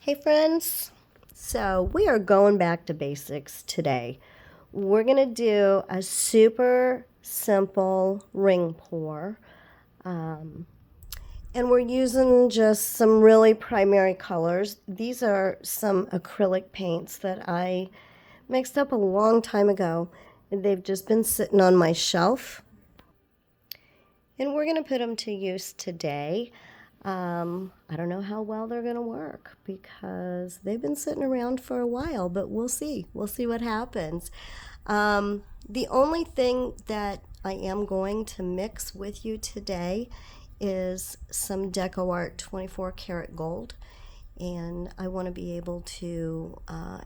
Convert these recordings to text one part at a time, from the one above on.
Hey friends, so we are going back to basics today. We're going to do a super simple ring pour, and we're using just some really primary colors. These are some acrylic paints that I mixed up a long time ago. They've just been sitting on my shelf, and we're going to put them to use today. I don't know how well they're going to work because they've been sitting around for a while, but we'll see. We'll see what happens. The only thing that I am going to mix with you today is some Deco Art 24 karat gold. And I want to be able to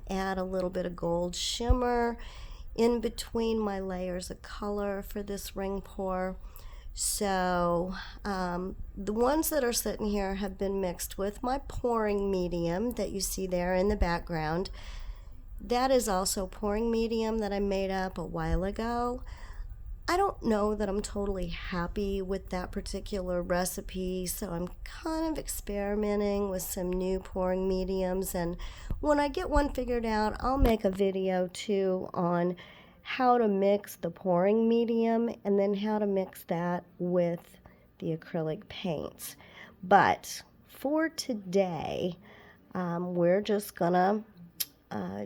add a little bit of gold shimmer in between my layers of color for this ring pour. So the ones that are sitting here have been mixed with my pouring medium that you see there in the background. That is also pouring medium that I made up a while ago. I don't know that I'm totally happy with that particular recipe, so I'm kind of experimenting with some new pouring mediums, and when I get one figured out, I'll make a video too on how to mix the pouring medium and then how to mix that with the acrylic paints. But for today, we're just gonna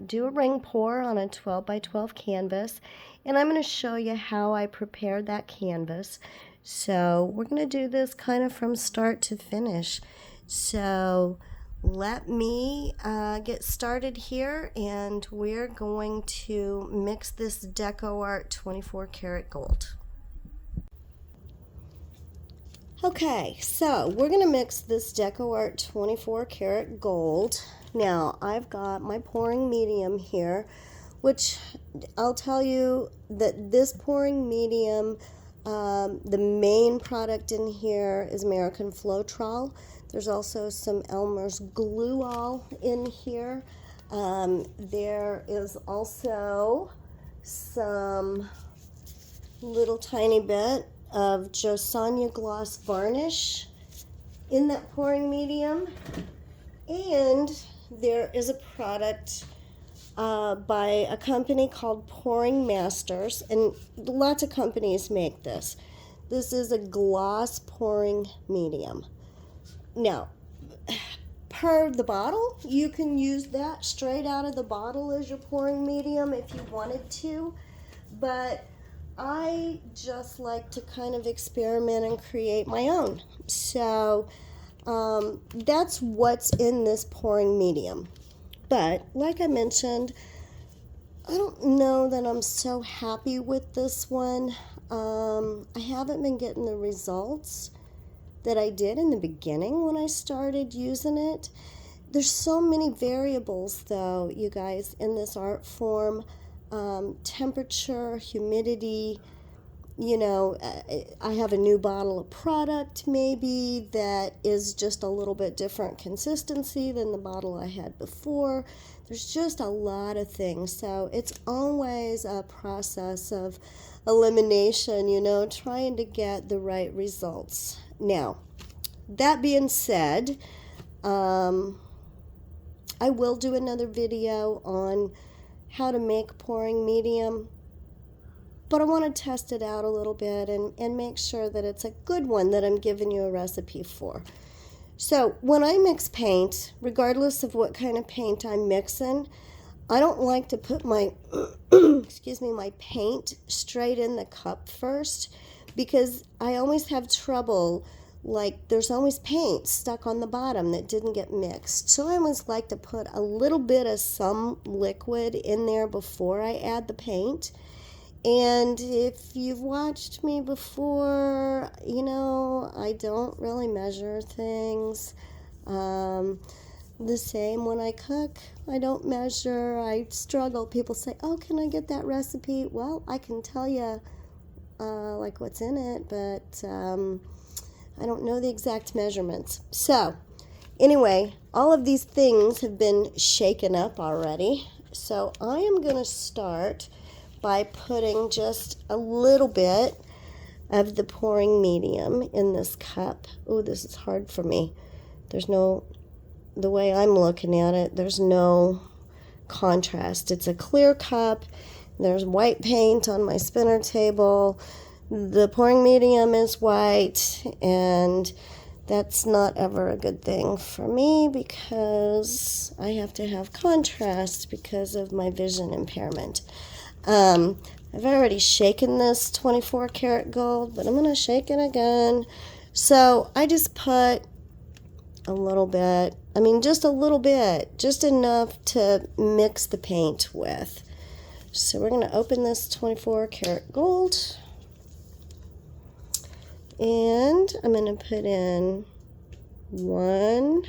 do a ring pour on a 12 by 12 canvas, and I'm going to show you how I prepared that canvas. So we're going to do this kind of from start to finish. So let me get started here, and we're going to mix this Deco Art 24 karat gold. Okay, so we're going to mix this Deco Art 24 karat gold. Now, I've got my pouring medium here, which I'll tell you that this pouring medium, the main product in here is American Floetrol. There's also some Elmer's Glue All in here. There is also some little tiny bit of Josanya Gloss Varnish in that pouring medium. And there is a product by a company called Pouring Masters, and lots of companies make this. This is a gloss pouring medium. Now, per the bottle, you can use that straight out of the bottle as your pouring medium if you wanted to, but I just like to kind of experiment and create my own. So that's what's in this pouring medium. But like I mentioned, I don't know that I'm so happy with this one. I haven't been getting the results that I did in the beginning when I started using it. There's so many variables though, you guys, in this art form. Temperature, humidity, you know, I have a new bottle of product maybe that is just a little bit different consistency than the bottle I had before. There's just a lot of things. So it's always a process of elimination, you know, trying to get the right results. Now, that being said, I will do another video on how to make pouring medium, but I want to test it out a little bit and make sure that it's a good one that I'm giving you a recipe for. So when I mix paint, regardless of what kind of paint I'm mixing, I don't like to put my excuse me, my paint straight in the cup first, because I always have trouble, like there's always paint stuck on the bottom that didn't get mixed. So I always like to put a little bit of some liquid in there before I add the paint. And if you've watched me before, you know, I don't really measure things. The same when I cook. I don't measure. I struggle. People say, oh, can I get that recipe? Well, I can tell you like what's in it, but I don't know the exact measurements. So anyway, all of these things have been shaken up already. So I am going to start by putting just a little bit of the pouring medium in this cup. Oh, this is hard for me. There's no the way I'm looking at it, there's no contrast. It's a clear cup. There's white paint on my spinner table. The pouring medium is white, and that's not ever a good thing for me because I have to have contrast because of my vision impairment. I've already shaken this 24 karat gold, but I'm going to shake it again. So I just put a little bit, just a little bit, just enough to mix the paint with. So we're going to open this 24 karat gold, and I'm going to put in 1,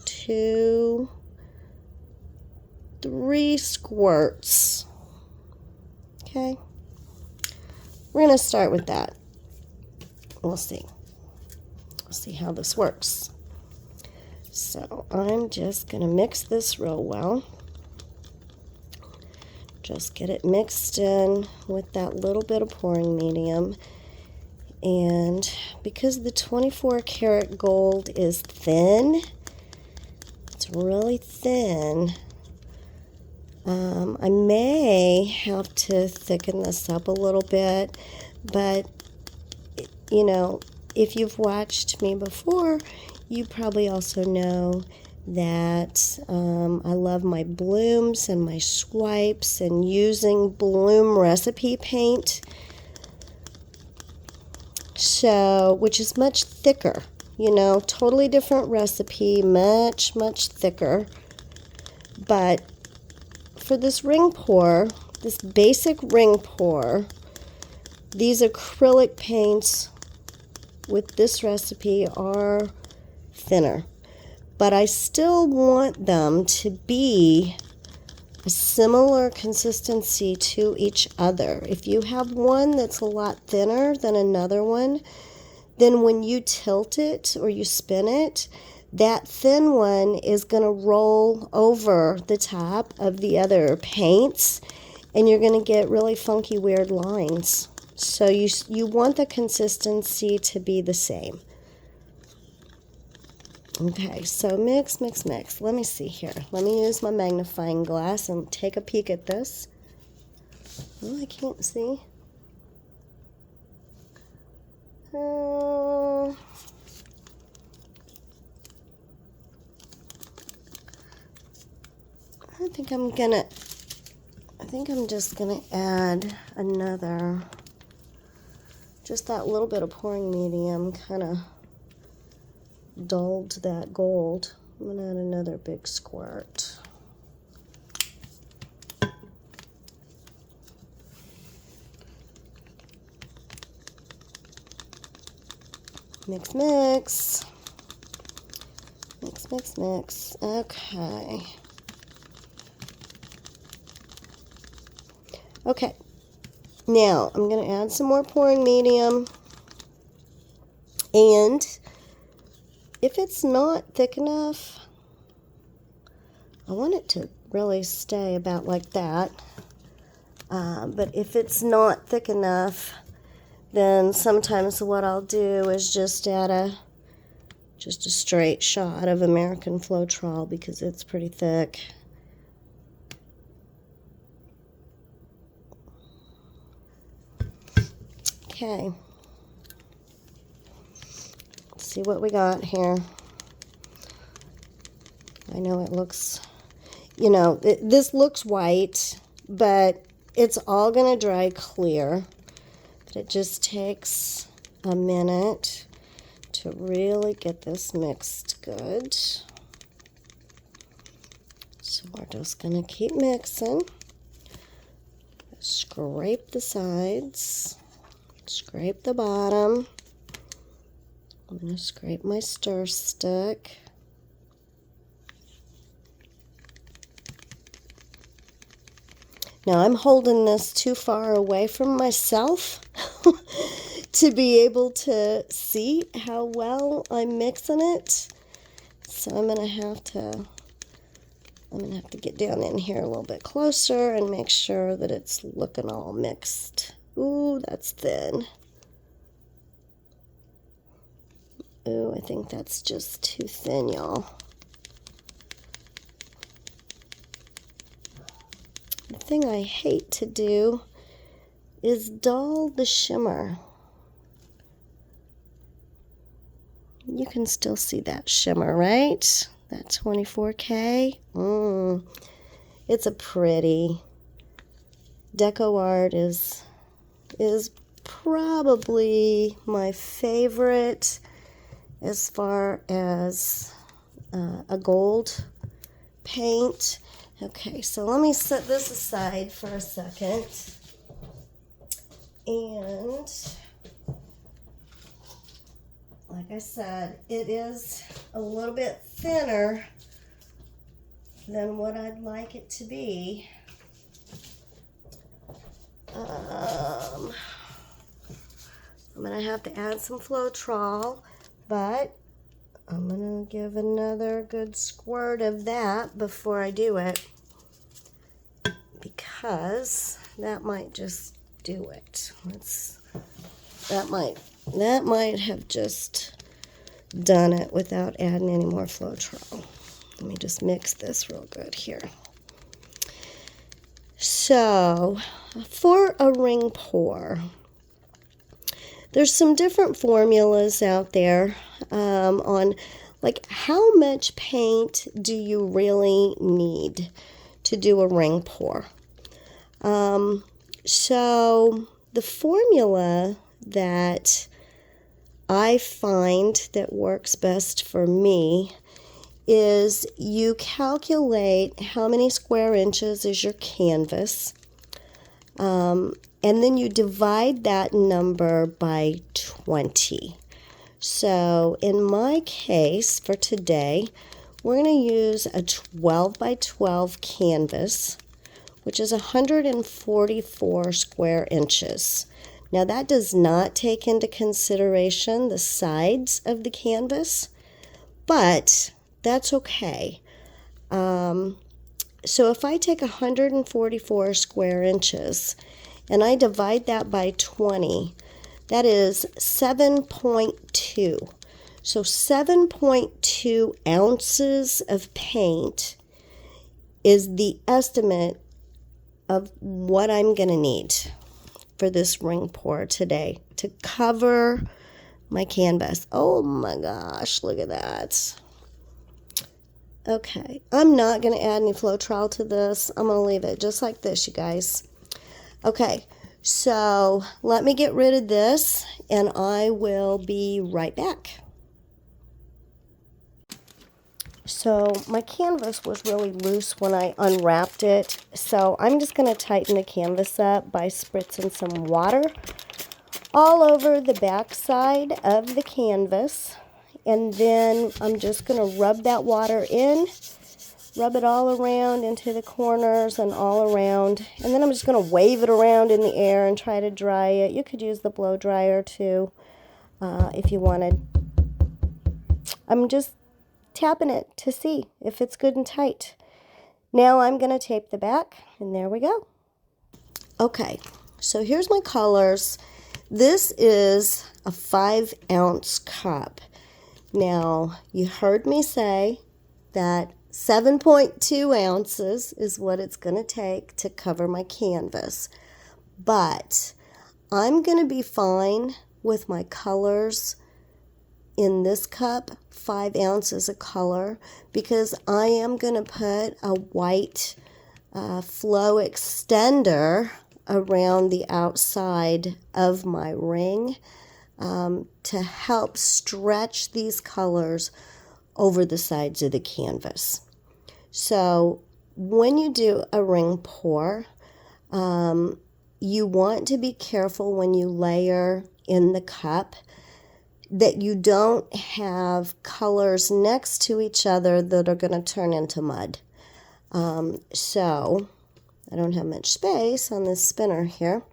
2, 3 squirts. Okay, we're going to start with that. We'll see how this works. So I'm just going to mix this real well. Just get it mixed in with that little bit of pouring medium. And because the 24 karat gold is thin, it's really thin, I may have to thicken this up a little bit, but you know, if you've watched me before, you probably also know that I love my blooms and my swipes and using bloom recipe paint, so which is much thicker, totally different recipe, much thicker. But for this ring pour, this basic ring pour, these acrylic paints with this recipe are thinner, but I still want them to be a similar consistency to each other. If you have one that's a lot thinner than another one, then when you tilt it or you spin it, that thin one is going to roll over the top of the other paints, and you're going to get really funky, weird lines. So you want the consistency to be the same. Okay, so mix. Let me see here. Let me use my magnifying glass and take a peek at this. Oh, I can't see. I think I'm just gonna add another, just that little bit of pouring medium kind of dulled that gold. I'm gonna add another big squirt. Mix. Okay. Okay. Now, I'm going to add some more pouring medium. And if it's not thick enough, I want it to really stay about like that. But if it's not thick enough, then sometimes what I'll do is just add a straight shot of American Floetrol because it's pretty thick. Okay. Let's see what we got here. I know it looks, this looks white, but it's all going to dry clear. But it just takes a minute to really get this mixed good. So we're just going to keep mixing. Scrape the sides. Scrape the bottom. I'm going to scrape my stir stick. Now I'm holding this too far away from myself to be able to see how well I'm mixing it. So I'm going to have to get down in here a little bit closer and make sure that it's looking all mixed. Ooh, that's thin. Ooh, I think that's just too thin, y'all. The thing I hate to do is dull the shimmer. You can still see that shimmer, right? That 24K. It's a pretty. Deco art is probably my favorite as far as a gold paint. Okay, so let me set this aside for a second. And like I said, it is a little bit thinner than what I'd like it to be. I'm going to have to add some Floetrol, but I'm going to give another good squirt of that before I do it, because that might just do it. That might have just done it without adding any more Floetrol. Let me just mix this real good here. So, for a ring pour, there's some different formulas out there on like how much paint do you really need to do a ring pour. So the formula that I find that works best for me is you calculate how many square inches is your canvas, and then you divide that number by 20. So in my case for today, we're going to use a 12 by 12 canvas, which is 144 square inches. Now that does not take into consideration the sides of the canvas, but that's okay. So if I take 144 square inches and I divide that by 20, that is 7.2. So 7.2 ounces of paint is the estimate of what I'm going to need for this ring pour today to cover my canvas. Oh my gosh, look at that. Okay, I'm not going to add any Floetrol to this. I'm going to leave it just like this, you guys. Okay, so let me get rid of this and I will be right back. So my canvas was really loose when I unwrapped it, so I'm just going to tighten the canvas up by spritzing some water all over the back side of the canvas, and then I'm just going to rub that water in, rub it all around into the corners and all around, and then I'm just going to wave it around in the air and try to dry it. You could use the blow dryer too if you wanted. I'm just tapping it to see if it's good and tight. Now I'm going to tape the back, and there we go. Okay, so here's my colors. This is a 5-ounce cup. Now, you heard me say that 7.2 ounces is what it's going to take to cover my canvas. But I'm going to be fine with my colors in this cup, 5 ounces of color, because I am going to put a white flow extender around the outside of my ring to help stretch these colors over the sides of the canvas. So when you do a ring pour, you want to be careful when you layer in the cup that you don't have colors next to each other that are going to turn into mud. So I don't have much space on this spinner here,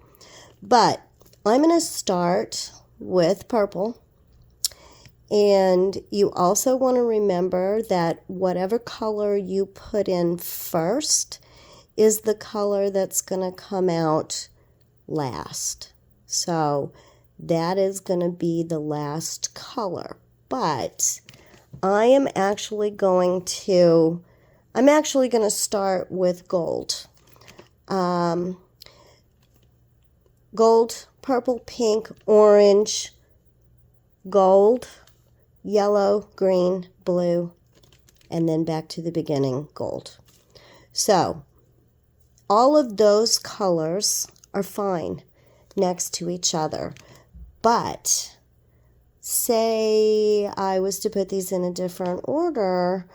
but I'm going to start with purple. And you also want to remember that whatever color you put in first is the color that's going to come out last. So that is going to be the last color. but I am actually going to start with gold. Gold, purple, pink, orange, gold, yellow, green, blue, and then back to the beginning, gold. So all of those colors are fine next to each other. But say I was to put these in a different order,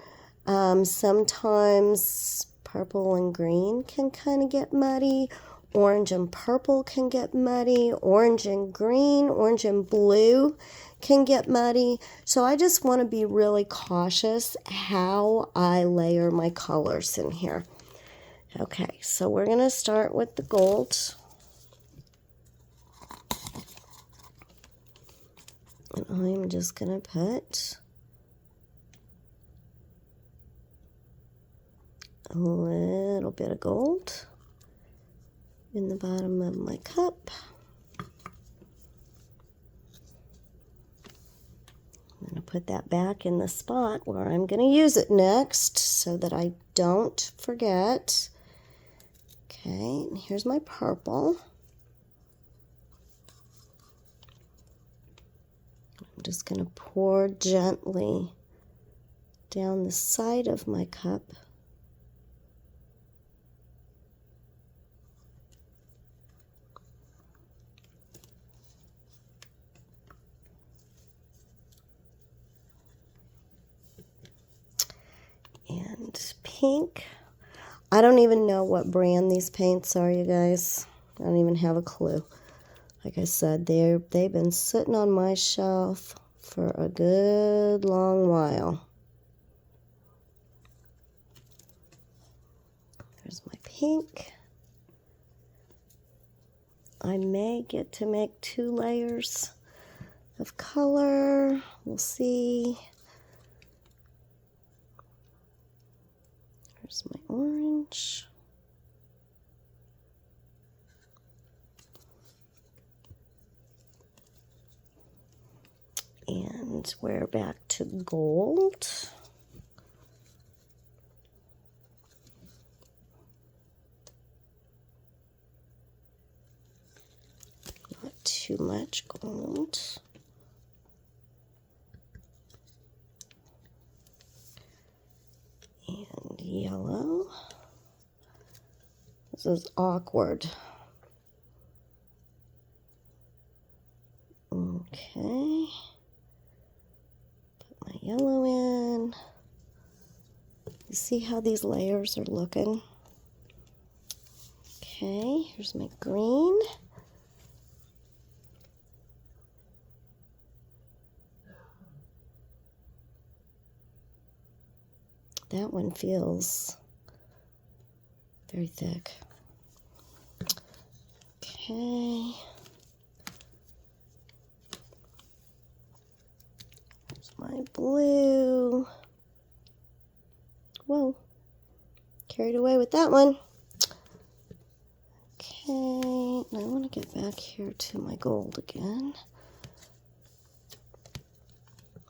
sometimes purple and green can kind of get muddy. Orange and purple can get muddy. Orange and green, orange and blue can get muddy. So I just want to be really cautious how I layer my colors in here. Okay, so we're going to start with the gold. And I'm just going to put a little bit of gold in the bottom of my cup. I'm going to put that back in the spot where I'm going to use it next so that I don't forget. Okay, and here's my purple. I'm just going to pour gently down the side of my cup. And pink. I don't even know what brand these paints are, you guys. I don't even have a clue. Like I said, they've been sitting on my shelf for a good long while. There's my pink. I may get to make 2 layers of color. We'll see. Here's my orange. And we're back to gold. Not too much gold. And yellow. This is awkward. Okay. Put my yellow in. You see how these layers are looking? Okay, here's my green. That one feels very thick. Okay. Here's my blue. Whoa. Carried away with that one. Okay. Now I want to get back here to my gold again.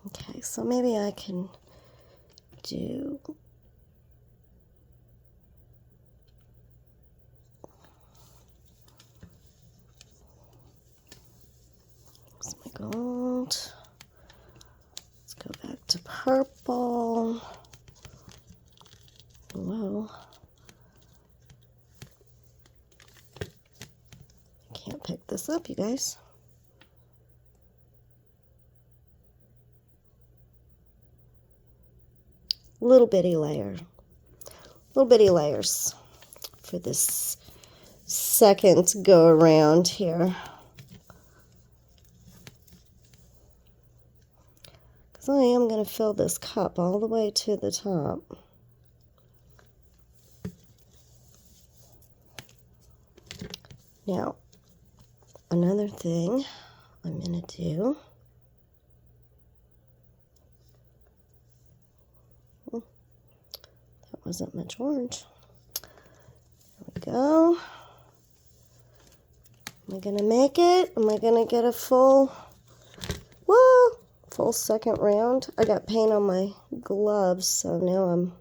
Okay, so maybe I can do here's my gold. Let's go back to purple. Whoa. I can't pick this up, you guys. Little bitty layers for this second go around here. Because I am going to fill this cup all the way to the top. Now, another thing I'm going to do. Wasn't much orange. There we go. Am I gonna make it? Am I gonna get a full full second round. I got paint on my gloves, so now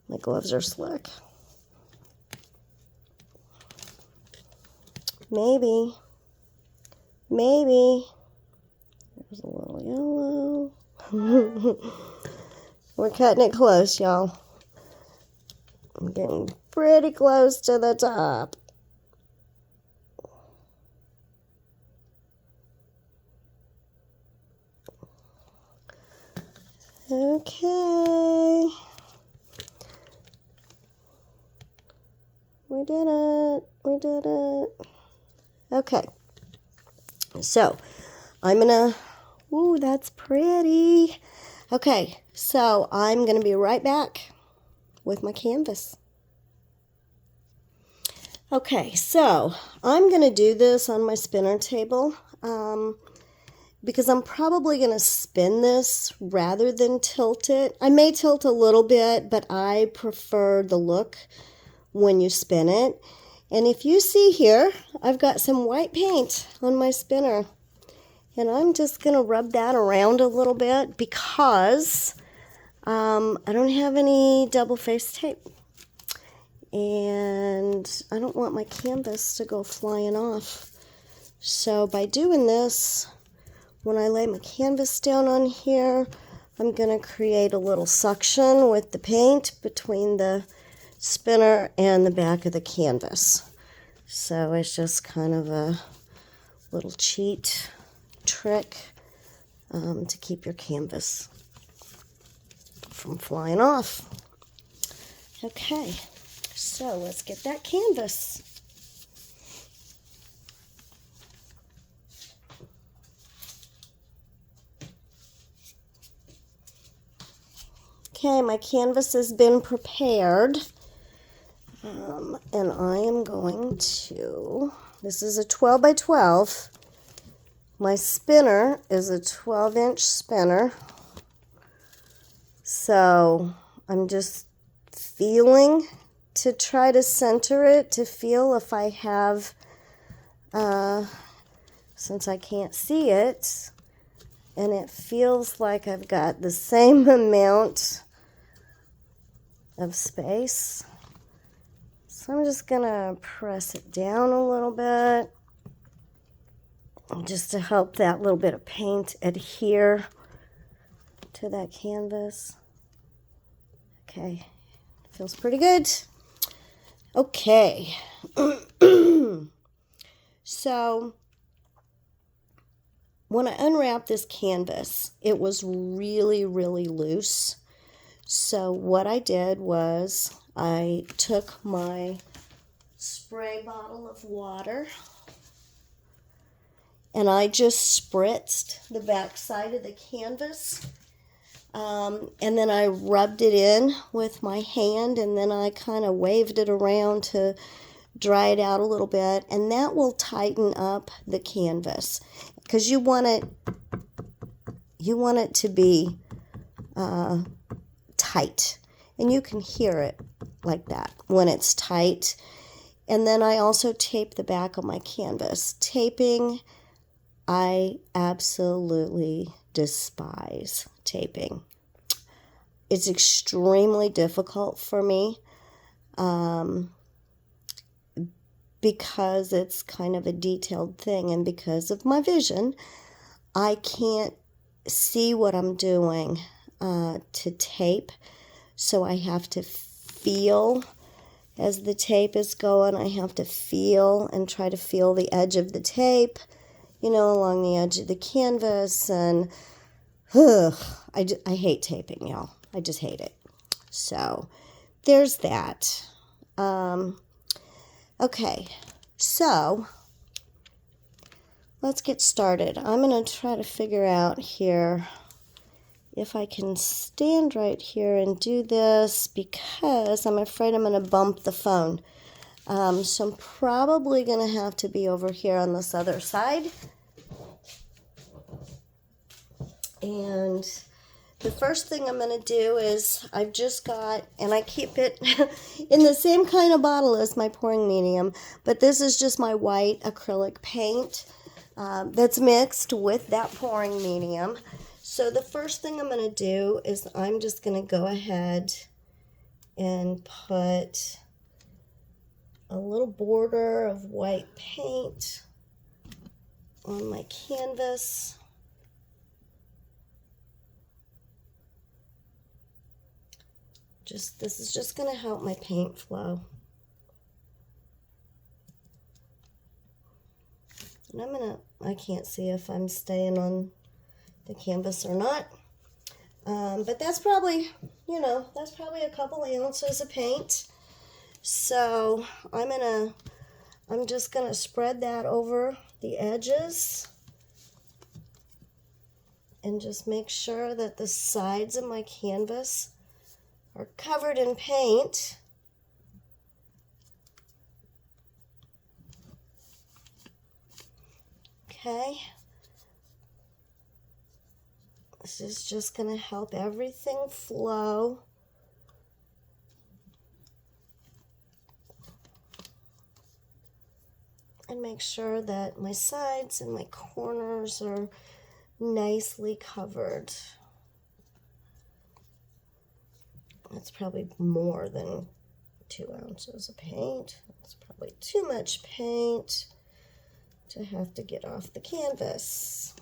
my gloves are slick. Maybe. There's a little yellow. We're cutting it close, y'all. I'm getting pretty close to the top. Okay. We did it. Okay. So, I'm gonna, ooh, that's pretty. Okay, so I'm gonna be right back with my canvas. Okay, so I'm gonna do this on my spinner table. Because I'm probably going to spin this rather than tilt it. I may tilt a little bit, but I prefer the look when you spin it. And if you see here, I've got some white paint on my spinner. And I'm just going to rub that around a little bit because I don't have any double-faced tape. And I don't want my canvas to go flying off. So by doing this, when I lay my canvas down on here, I'm going to create a little suction with the paint between the spinner and the back of the canvas. So it's just kind of a little cheat trick to keep your canvas from flying off. Okay, so let's get that canvas. Okay, my canvas has been prepared, and I am going to, this is a 12 by 12. My spinner is a 12-inch spinner, so I'm just feeling to try to center it, to feel if I have, since I can't see it, and it feels like I've got the same amount of space. So I'm just gonna press it down a little bit just to help that little bit of paint adhere to that canvas. Okay, feels pretty good. Okay, so when I unwrapped this canvas, it was really, really loose. So what I did was I took my spray bottle of water and I just spritzed the back side of the canvas, and then I rubbed it in with my hand, and then I kind of waved it around to dry it out a little bit, and that will tighten up the canvas because you want it to be tight, and you can hear it like that when it's tight. And then I also tape the back of my canvas. Taping, I absolutely despise taping. It's extremely difficult for me because it's kind of a detailed thing, and because of my vision, I can't see what I'm doing to tape, so I have to feel as the tape is going. I have to feel and try to feel the edge of the tape, along the edge of the canvas, and I hate taping, y'all. I just hate it. So there's that. Okay, so let's get started. I'm going to try to figure out here if I can stand right here and do this, because I'm afraid I'm going to bump the phone. So I'm probably going to have to be over here on this other side. And the first thing I'm going to do is I've just got, and I keep it in the same kind of bottle as my pouring medium, but this is just my white acrylic paint. that's mixed with that pouring medium. So the first thing I'm going to do is I'm just going to go ahead and put a little border of white paint on my canvas. This is just going to help my paint flow. And I can't see if I'm staying on the canvas or not. But that's probably, that's probably a couple ounces of paint. So I'm just gonna spread that over the edges and just make sure that the sides of my canvas are covered in paint. Okay. This is just going to help everything flow. And make sure that my sides and my corners are nicely covered. That's probably more than 2 ounces of paint. That's probably too much paint to have to get off the canvas.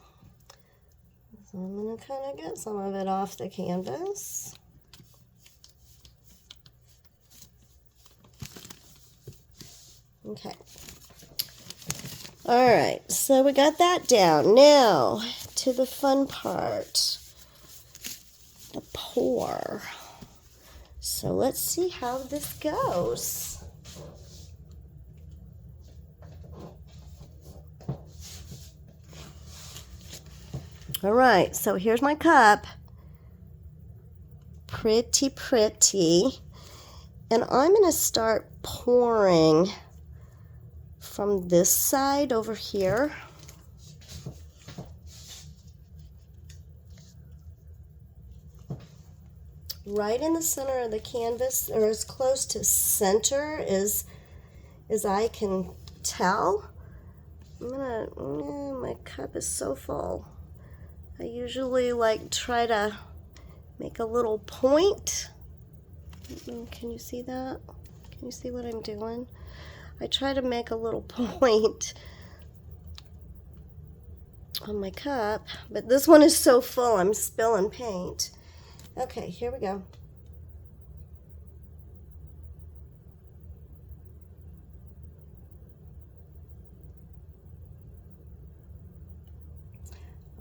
So I'm going to kind of get some of it off the canvas. Okay. All right, so we got that down. Now to the fun part, the pour. So let's see how this goes. All right, so here's my cup. Pretty, pretty. And I'm going to start pouring from this side over here. Right in the center of the canvas, or as close to center as I can tell. My cup is so full. I usually try to make a little point. Can you see that? Can you see what I'm doing? I try to make a little point on my cup, but this one is so full I'm spilling paint. Okay, here we go.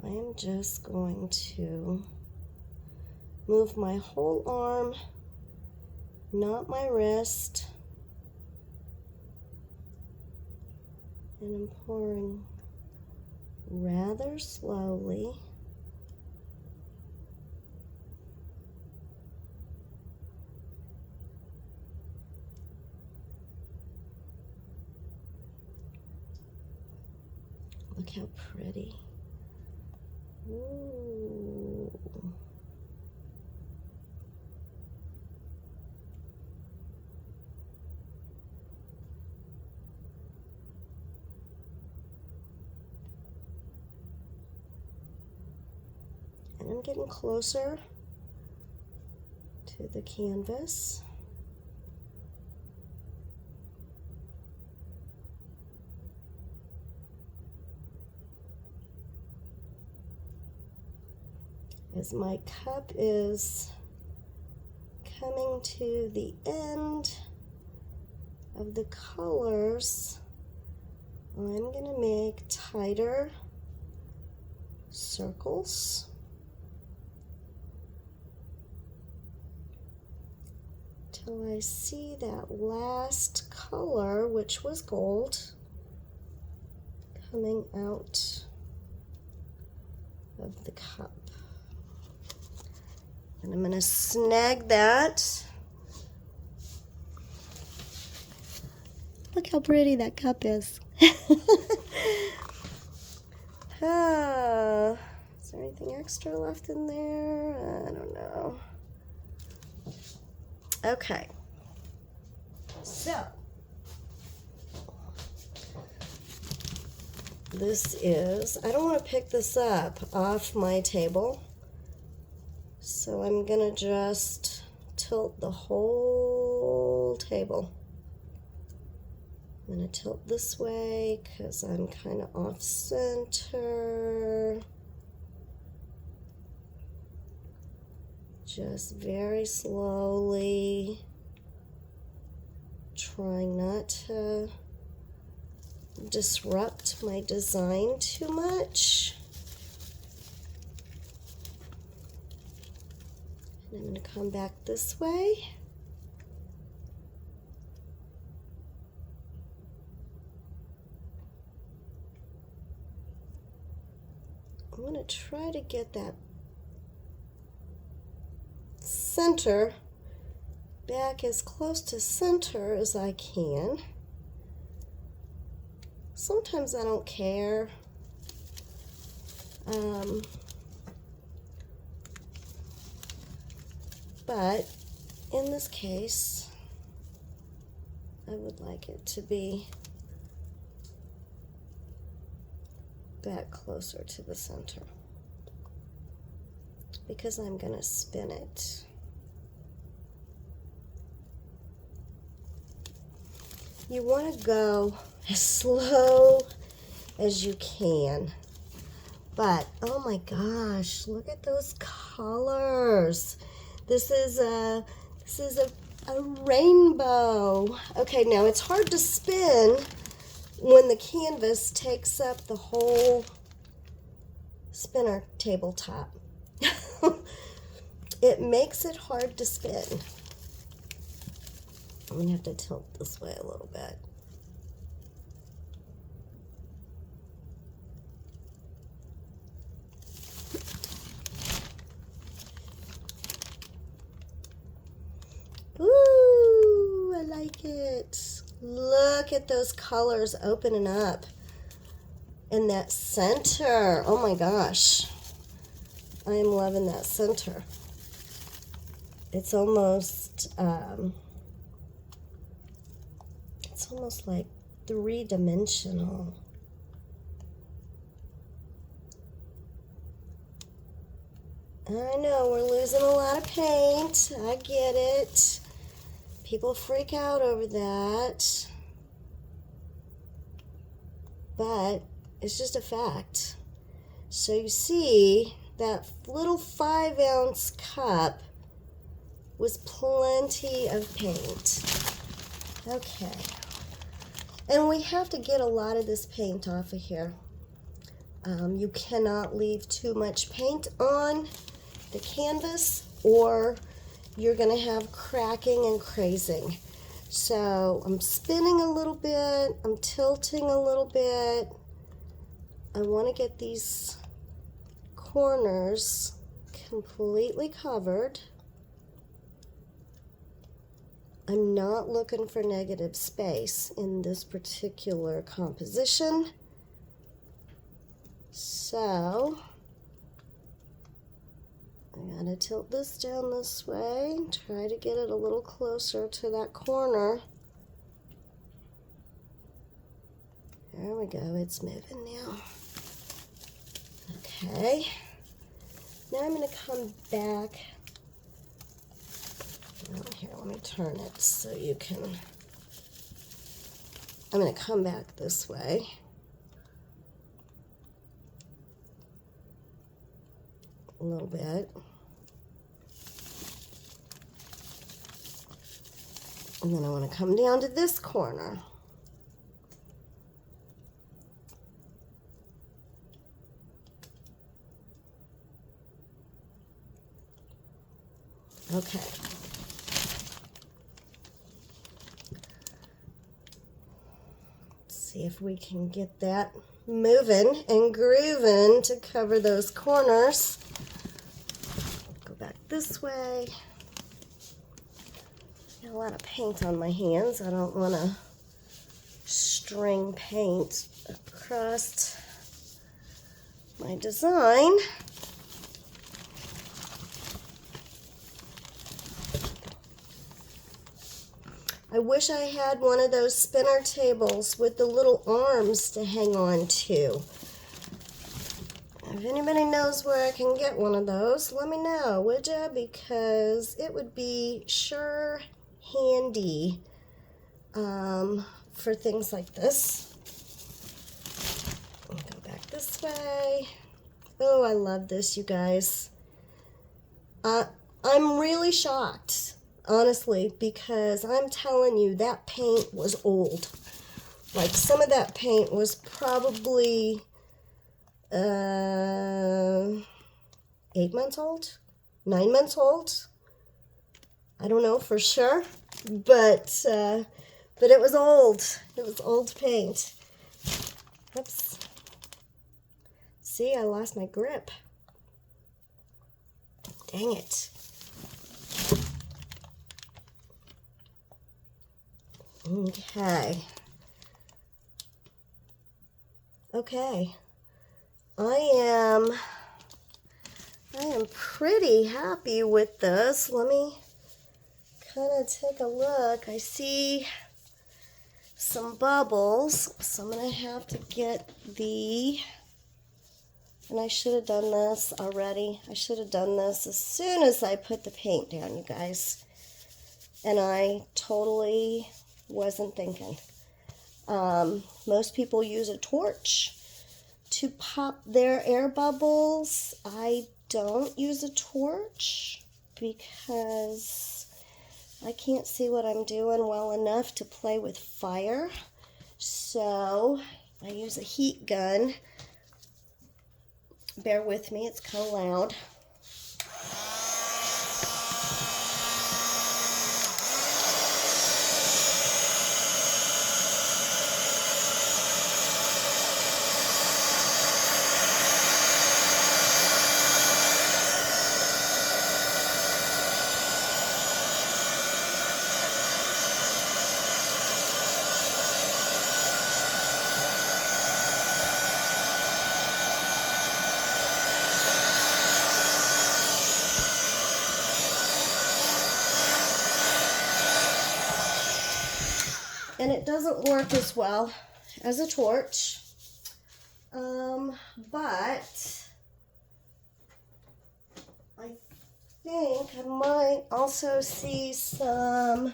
I am just going to move my whole arm, not my wrist, and I'm pouring rather slowly. Look how pretty. Ooh. And I'm getting closer to the canvas. As my cup is coming to the end of the colors, I'm going to make tighter circles till I see that last color, which was gold, coming out of the cup. And I'm going to snag that. Look how pretty that cup is. Is there anything extra left in there? I don't know. Okay. So, this is, I don't want to pick this up off my table, so I'm going to just tilt the whole table. I'm going to tilt this way because I'm kind of off center. Just very slowly, trying not to disrupt my design too much. And I'm going to come back this way. I'm going to try to get that center back as close to center as I can. Sometimes I don't care. But in this case, I would like it to be back closer to the center, because I'm going to spin it. You want to go as slow as you can. But, oh my gosh, look at those colors. This is a rainbow. Okay, now it's hard to spin when the canvas takes up the whole spinner tabletop. It makes it hard to spin. I'm going to have to tilt this way a little bit. Ooh, I like it. Look at those colors opening up in that center. Oh my gosh. I am loving that center. It's almost like three-dimensional. I know we're losing a lot of paint. I get it. People freak out over that. But it's just a fact. So you see, that little 5-ounce cup was plenty of paint. Okay. And we have to get a lot of this paint off of here. You cannot leave too much paint on the canvas, or you're going to have cracking and crazing. So I'm spinning a little bit, I'm tilting a little bit. I want to get these corners completely covered. I'm not looking for negative space in this particular composition. So I gotta tilt this down this way, try to get it a little closer to that corner. There we go, it's moving now. Okay, now I'm gonna come back. Oh, here, let me turn it so you can. I'm gonna come back this way. A little bit. And then I want to come down to this corner. Okay. Let's see if we can get that moving and grooving to cover those corners. Go back this way. Got a lot of paint on my hands. I don't want to string paint across my design. I wish I had one of those spinner tables with the little arms to hang on to. If anybody knows where I can get one of those, let me know, would ya? Because it would be sure handy for things like this. Go back this way. Oh, I love this, you guys. I'm really shocked, honestly, because I'm telling you, that paint was old. Like, some of that paint was probably 8 months old, 9 months old. I don't know for sure, but it was old. It was old paint. Oops. See, I lost my grip. Dang it. Okay. Okay. I am pretty happy with this. Let me kind of take a look. I see some bubbles, so I'm going to have to get and I should have done this already. I should have done this as soon as I put the paint down, you guys. And I totally wasn't thinking. Most people use a torch to pop their air bubbles. I don't use a torch because I can't see what I'm doing well enough to play with fire. So I use a heat gun. Bear with me, it's kind of loud. And it doesn't work as well as a torch, but I think I might also see some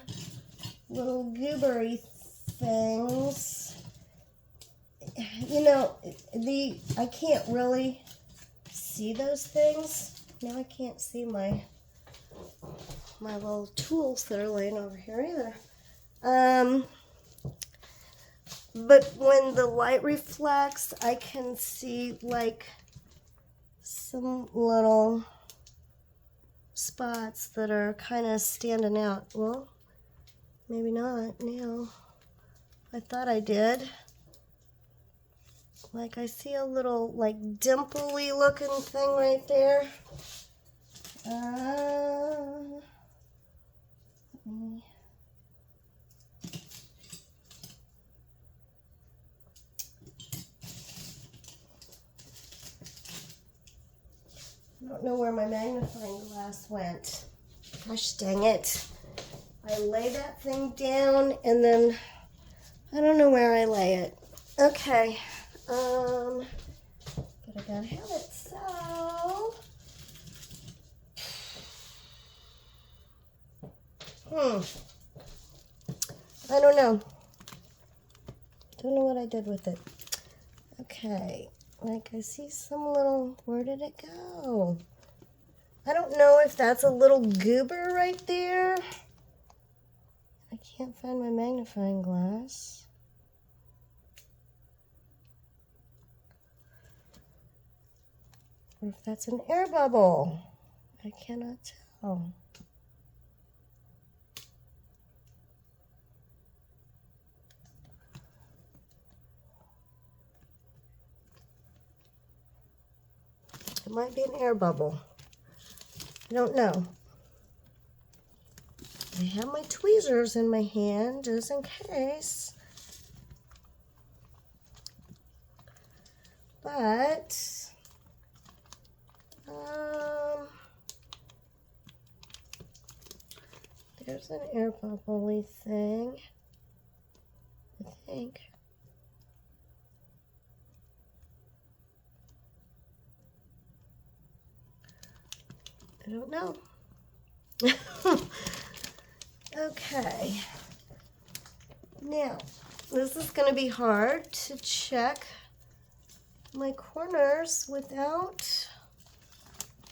little goobery things. You know, I can't really see those things. Now I can't see my little tools that are laying over here either. But when the light reflects, I can see like some little spots that are kind of standing out. Well, maybe not now. I thought I did. Like I see a little like dimply looking thing right there. I don't know where my magnifying glass went. Gosh dang it. I lay that thing down and then I don't know where I lay it. Okay. But I gotta have it, so. I don't know. Don't know what I did with it. Okay. Like I see some little, where did it go? I don't know if that's a little goober right there. I can't find my magnifying glass. Or if that's an air bubble. I cannot tell. It might be an air bubble. I don't know. I have my tweezers in my hand just in case. But There's an air bubble thing, I think. I don't know. Okay. Now, this is going to be hard to check my corners without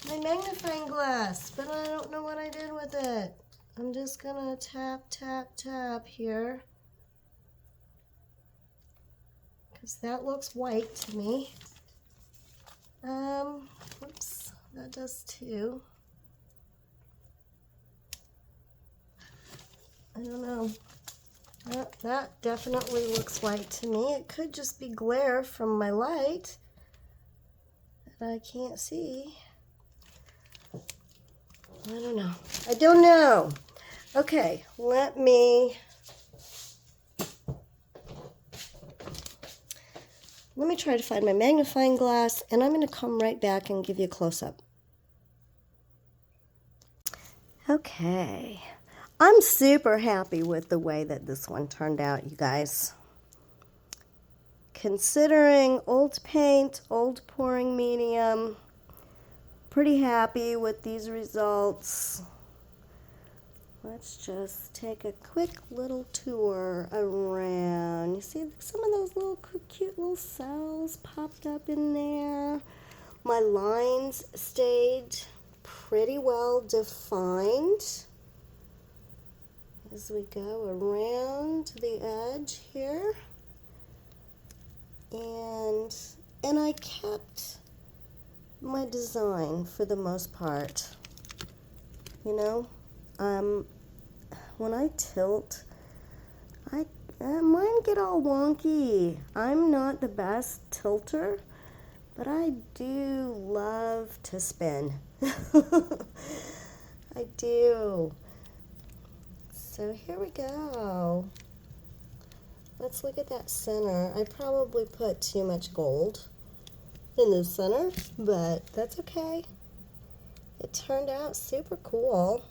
my magnifying glass, but I don't know what I did with it. I'm just going to tap, tap, tap here, because that looks white to me. Oops, that does too. I don't know. That definitely looks white to me. It could just be glare from my light that I can't see. I don't know. I don't know. Okay, let me try to find my magnifying glass, and I'm going to come right back and give you a close-up. Okay. I'm super happy with the way that this one turned out, you guys. Considering old paint, old pouring medium, pretty happy with these results. Let's just take a quick little tour around. You see some of those little cute little cells popped up in there. My lines stayed pretty well defined as we go around the edge here. And I kept my design for the most part. You know, when I tilt, mine get all wonky. I'm not the best tilter, but I do love to spin. I do. So here we go. Let's look at that center. I probably put too much gold in the center, but that's okay. It turned out super cool.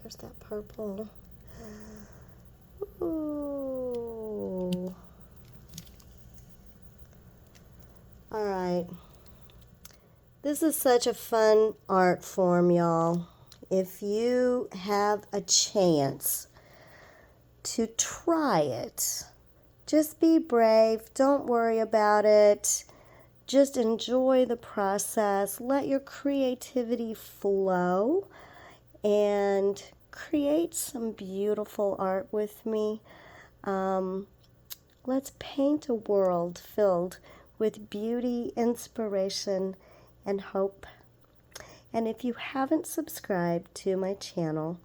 There's that purple. Ooh. All right. This is such a fun art form, y'all. If you have a chance to try it, just be brave. Don't worry about it. Just enjoy the process. Let your creativity flow and create some beautiful art with me. Let's paint a world filled with beauty, inspiration, and hope. And if you haven't subscribed to my channel,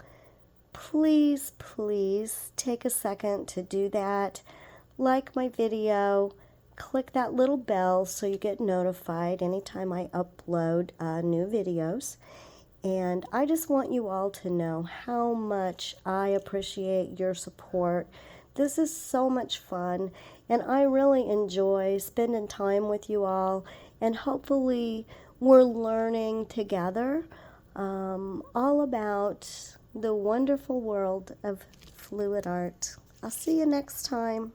please take a second to do that. Like my video, click that little bell so you get notified anytime I upload new videos. And I just want you all to know how much I appreciate your support. This is so much fun, and I really enjoy spending time with you all, and hopefully we're learning together all about the wonderful world of fluid art. I'll see you next time.